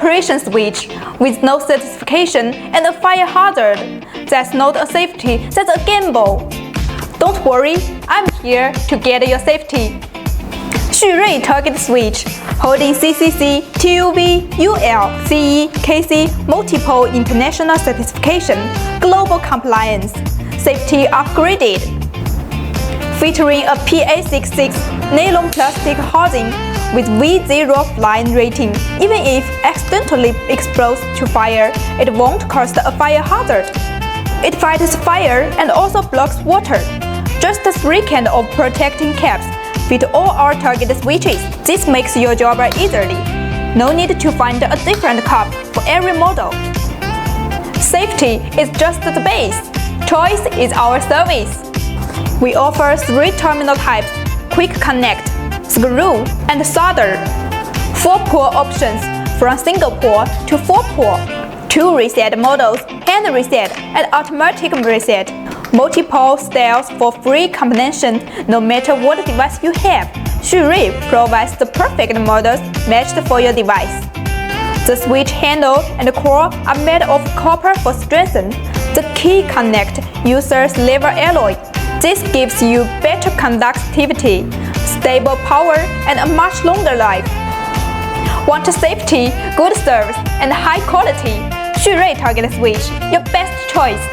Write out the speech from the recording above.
operation switch with no certification and a fire hazard. That's not a safety, that's a gamble. Don't worry, I'm here to get your safety. XURUI Target Switch, holding CCC, TUV, UL, CE, KC, multiple international certification, global compliance, safety upgraded. Featuring a PA66 nylon plastic housing with V0 flying rating. Even if accidentally exposed to fire, it won't cause a fire hazard. It fights fire and also blocks water. Just 3 kinds of protecting caps fit all our target switches. This makes your job easily. No need to find a different cap for every model. Safety is just the base. Choice is our service. We offer 3 terminal types: quick connect, screw, and solder. 4 port options from single port to 4 port. 2 reset models, hand reset and automatic reset. Multiple styles for free combination no matter what device you have. XURUI provides the perfect models matched for your device. The switch handle and core are made of copper for strength. The key connect uses leather alloy. This gives you better conductivity, stable power, and a much longer life. Want safety, good service, and high quality? XURUI Target Switch, your best choice.